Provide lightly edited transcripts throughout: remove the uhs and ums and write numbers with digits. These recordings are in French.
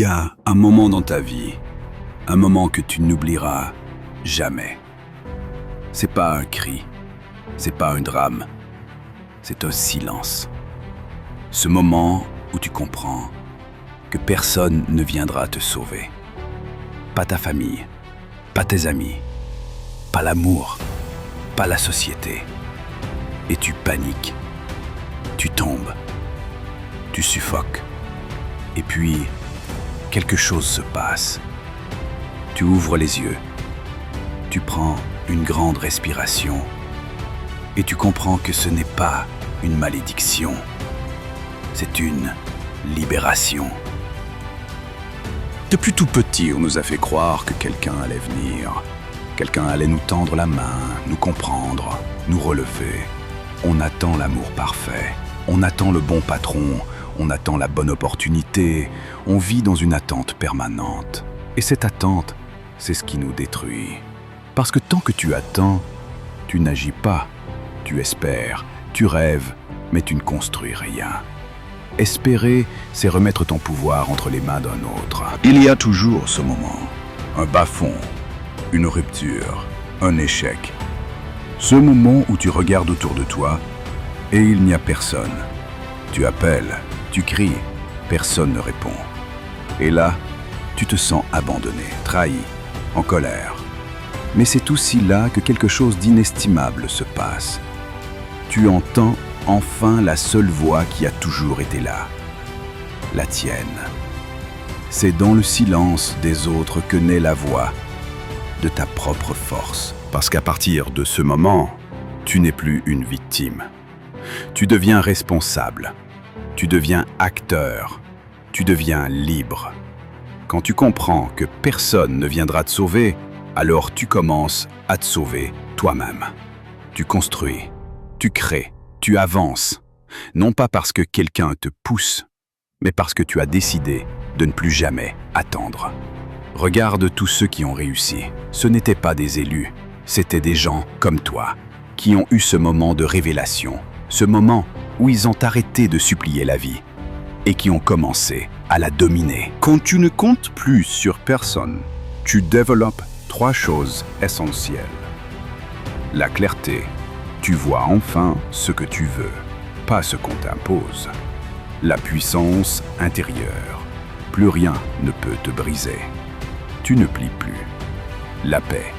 y a un moment dans ta vie, un moment que tu n'oublieras jamais. C'est pas un cri, c'est pas un drame, c'est un silence. Ce moment où tu comprends que personne ne viendra te sauver. Pas ta famille, pas tes amis, pas l'amour, pas la société. Et tu paniques, tu tombes, tu suffoques. Et puis, quelque chose se passe. Tu ouvres les yeux, tu prends une grande respiration et tu comprends que ce n'est pas une malédiction, c'est une libération. Depuis tout petit, on nous a fait croire que quelqu'un allait venir. Quelqu'un allait nous tendre la main, nous comprendre, nous relever. On attend l'amour parfait, on attend le bon patron, on attend la bonne opportunité. On vit dans une attente permanente. Et cette attente, c'est ce qui nous détruit. Parce que tant que tu attends, tu n'agis pas. Tu espères, tu rêves, mais tu ne construis rien. Espérer, c'est remettre ton pouvoir entre les mains d'un autre. Il y a toujours ce moment. Un bas-fond, une rupture, un échec. Ce moment où tu regardes autour de toi et il n'y a personne. Tu appelles, tu cries, personne ne répond. Et là, tu te sens abandonné, trahi, en colère. Mais c'est aussi là que quelque chose d'inestimable se passe. Tu entends enfin la seule voix qui a toujours été là, la tienne. C'est dans le silence des autres que naît la voix de ta propre force. Parce qu'à partir de ce moment, tu n'es plus une victime. Tu deviens responsable, tu deviens acteur, tu deviens libre. Quand tu comprends que personne ne viendra te sauver, alors tu commences à te sauver toi-même. Tu construis, tu crées, tu avances. Non pas parce que quelqu'un te pousse, mais parce que tu as décidé de ne plus jamais attendre. Regarde tous ceux qui ont réussi. Ce n'étaient pas des élus, c'étaient des gens comme toi, qui ont eu ce moment de révélation, ce moment où ils ont arrêté de supplier la vie et qui ont commencé à la dominer. Quand tu ne comptes plus sur personne, tu développes 3 choses essentielles. La clarté, tu vois enfin ce que tu veux, pas ce qu'on t'impose. La puissance intérieure, plus rien ne peut te briser. Tu ne plies plus. La paix,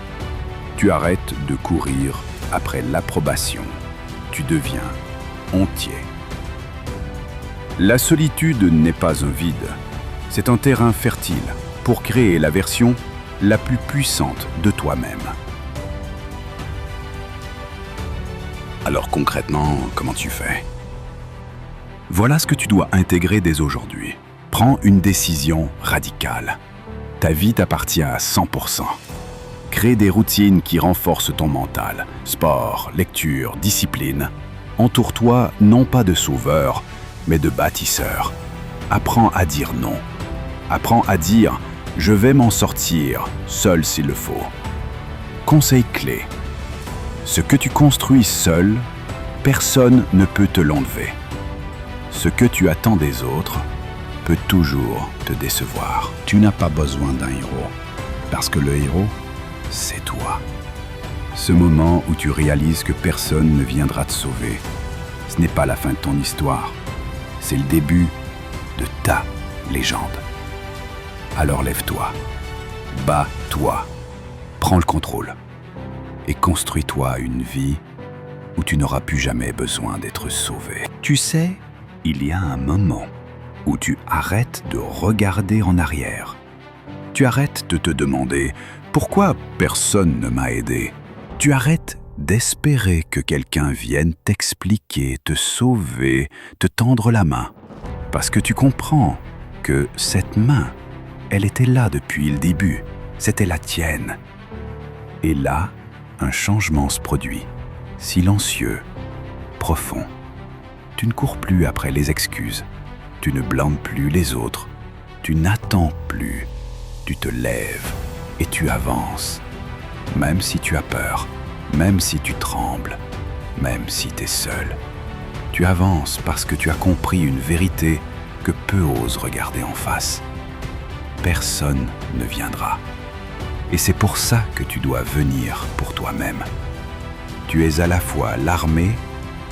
tu arrêtes de courir après l'approbation. Tu deviens entier. La solitude n'est pas un vide, c'est un terrain fertile pour créer la version la plus puissante de toi-même. Alors concrètement, comment tu fais? Voilà ce que tu dois intégrer dès aujourd'hui. Prends une décision radicale. Ta vie t'appartient à 100%. Crée des routines qui renforcent ton mental. Sport, lecture, discipline. Entoure-toi non pas de sauveurs, mais de bâtisseurs. Apprends à dire non. Apprends à dire « je vais m'en sortir, seul s'il le faut ». Conseil clé. Ce que tu construis seul, personne ne peut te l'enlever. Ce que tu attends des autres peut toujours te décevoir. Tu n'as pas besoin d'un héros, parce que le héros, c'est toi. Ce moment où tu réalises que personne ne viendra te sauver, ce n'est pas la fin de ton histoire, c'est le début de ta légende. Alors lève-toi, bats-toi, prends le contrôle et construis-toi une vie où tu n'auras plus jamais besoin d'être sauvé. Tu sais, il y a un moment où tu arrêtes de regarder en arrière. Tu arrêtes de te demander « Pourquoi personne ne m'a aidé ?» Tu arrêtes d'espérer que quelqu'un vienne t'expliquer, te sauver, te tendre la main. Parce que tu comprends que cette main, elle était là depuis le début. C'était la tienne. Et là, un changement se produit. Silencieux, profond. Tu ne cours plus après les excuses. Tu ne blâmes plus les autres. Tu n'attends plus. Tu te lèves et tu avances. Même si tu as peur, même si tu trembles, même si tu es seul. Tu avances parce que tu as compris une vérité que peu osent regarder en face. personne ne viendra. Et c'est pour ça que tu dois venir pour toi-même. Tu es à la fois l'armée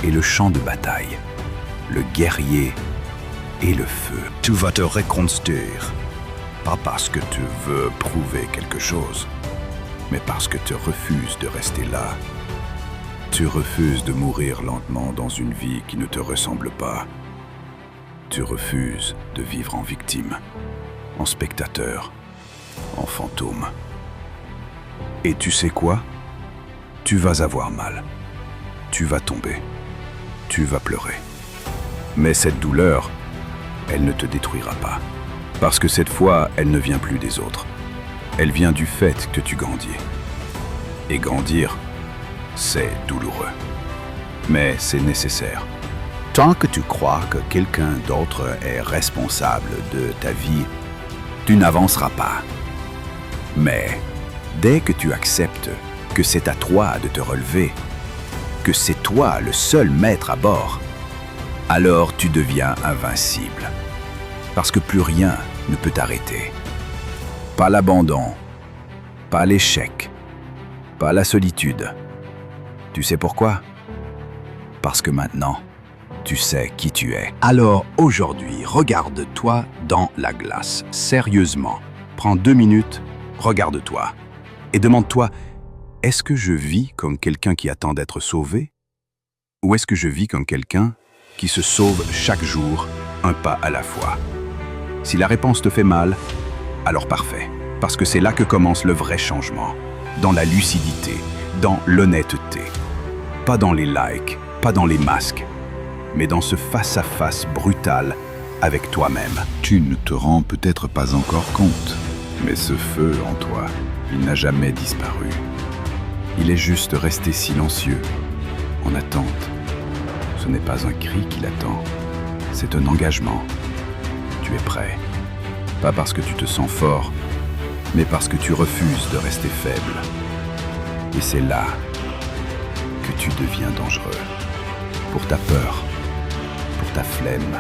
et le champ de bataille, le guerrier et le feu. Tu vas te reconstruire, pas parce que tu veux prouver quelque chose, mais parce que tu refuses de rester là. Tu refuses de mourir lentement dans une vie qui ne te ressemble pas. Tu refuses de vivre en victime, en spectateur, en fantôme. Et tu sais quoi? Tu vas avoir mal. Tu vas tomber. Tu vas pleurer. Mais cette douleur, elle ne te détruira pas. Parce que cette fois, elle ne vient plus des autres. Elle vient du fait que tu grandis. Et grandir, c'est douloureux. Mais c'est nécessaire. Tant que tu crois que quelqu'un d'autre est responsable de ta vie, tu n'avanceras pas. Mais dès que tu acceptes que c'est à toi de te relever, que c'est toi le seul maître à bord, alors tu deviens invincible. Parce que plus rien ne peut t'arrêter. Pas l'abandon, pas l'échec, pas la solitude. Tu sais pourquoi? Parce que maintenant, tu sais qui tu es. Alors aujourd'hui, regarde-toi dans la glace, sérieusement. Prends 2 minutes, regarde-toi. Et demande-toi, est-ce que je vis comme quelqu'un qui attend d'être sauvé? Ou est-ce que je vis comme quelqu'un qui se sauve chaque jour, un pas à la fois? Si la réponse te fait mal, alors parfait. Parce que c'est là que commence le vrai changement. Dans la lucidité, dans l'honnêteté. Pas dans les likes, pas dans les masques, mais dans ce face-à-face brutal avec toi-même. Tu ne te rends peut-être pas encore compte, mais ce feu en toi, il n'a jamais disparu. Il est juste resté silencieux, en attente. Ce n'est pas un cri qui l'attend, c'est un engagement. Tu es prêt, pas parce que tu te sens fort, mais parce que tu refuses de rester faible. Et c'est là que tu deviens dangereux. Pour ta peur, pour ta flemme,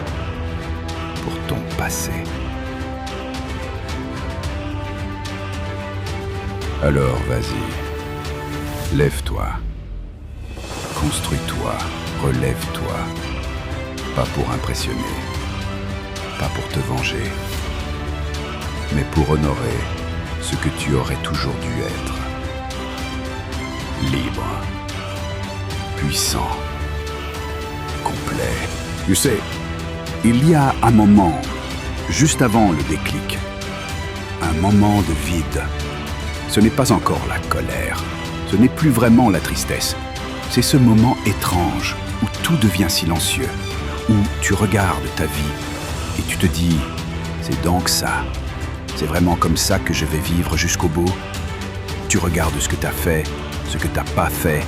pour ton passé. Alors vas-y, lève-toi, construis-toi, relève-toi. Pas pour impressionner, pas pour te venger, mais pour honorer ce que tu aurais toujours dû être. Libre, puissant, complet. Tu sais, il y a un moment, juste avant le déclic, un moment de vide. Ce n'est pas encore la colère, ce n'est plus vraiment la tristesse. C'est ce moment étrange où tout devient silencieux, où tu regardes ta vie et tu te dis, c'est donc ça. C'est vraiment comme ça que je vais vivre jusqu'au bout. Tu regardes ce que tu as fait, ce que tu n'as pas fait,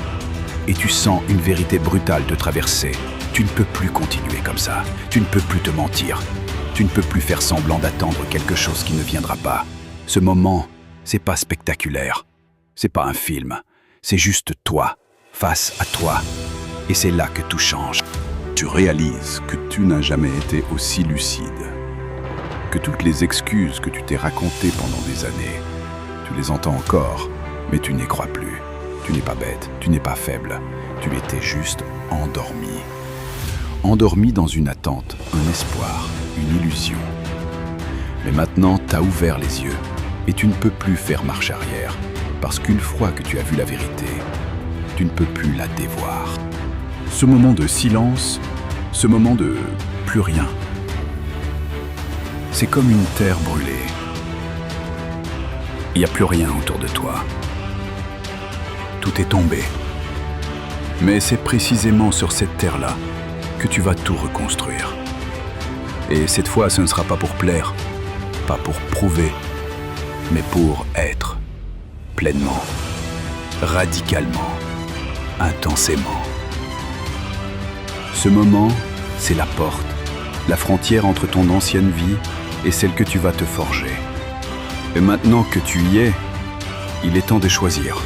et tu sens une vérité brutale te traverser. Tu ne peux plus continuer comme ça. Tu ne peux plus te mentir. Tu ne peux plus faire semblant d'attendre quelque chose qui ne viendra pas. Ce moment, c'est pas spectaculaire. C'est pas un film. C'est juste toi, face à toi. Et c'est là que tout change. Tu réalises que tu n'as jamais été aussi lucide. Que toutes les excuses que tu t'es racontées pendant des années, tu les entends encore, mais tu n'y crois plus. Tu n'es pas bête, tu n'es pas faible. Tu étais juste endormi. Endormi dans une attente, un espoir, une illusion. Mais maintenant, tu as ouvert les yeux et tu ne peux plus faire marche arrière. Parce qu'une fois que tu as vu la vérité, tu ne peux plus la dévoir. Ce moment de silence, ce moment de plus rien, c'est comme une terre brûlée. Il n'y a plus rien autour de toi. Tout est tombé. Mais c'est précisément sur cette terre-là que tu vas tout reconstruire. Et cette fois, ce ne sera pas pour plaire, pas pour prouver, mais pour être pleinement, radicalement, intensément. Ce moment, c'est la porte, la frontière entre ton ancienne vie et celle que tu vas te forger. Et maintenant que tu y es, il est temps de choisir.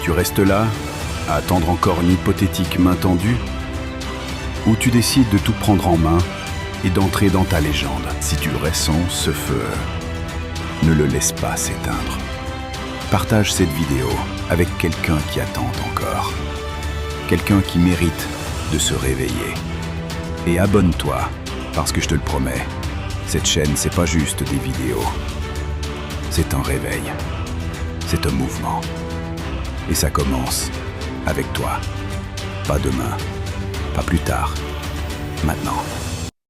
Tu restes là, à attendre encore une hypothétique main tendue, ou tu décides de tout prendre en main et d'entrer dans ta légende. Si tu ressens ce feu, Ne le laisse pas s'éteindre. Partage cette vidéo avec quelqu'un qui attend encore. Quelqu'un qui mérite de se réveiller. Et abonne-toi, parce que je te le promets, cette chaîne, c'est pas juste des vidéos. C'est un réveil. C'est un mouvement. Et ça commence avec toi. Pas demain, pas plus tard, maintenant.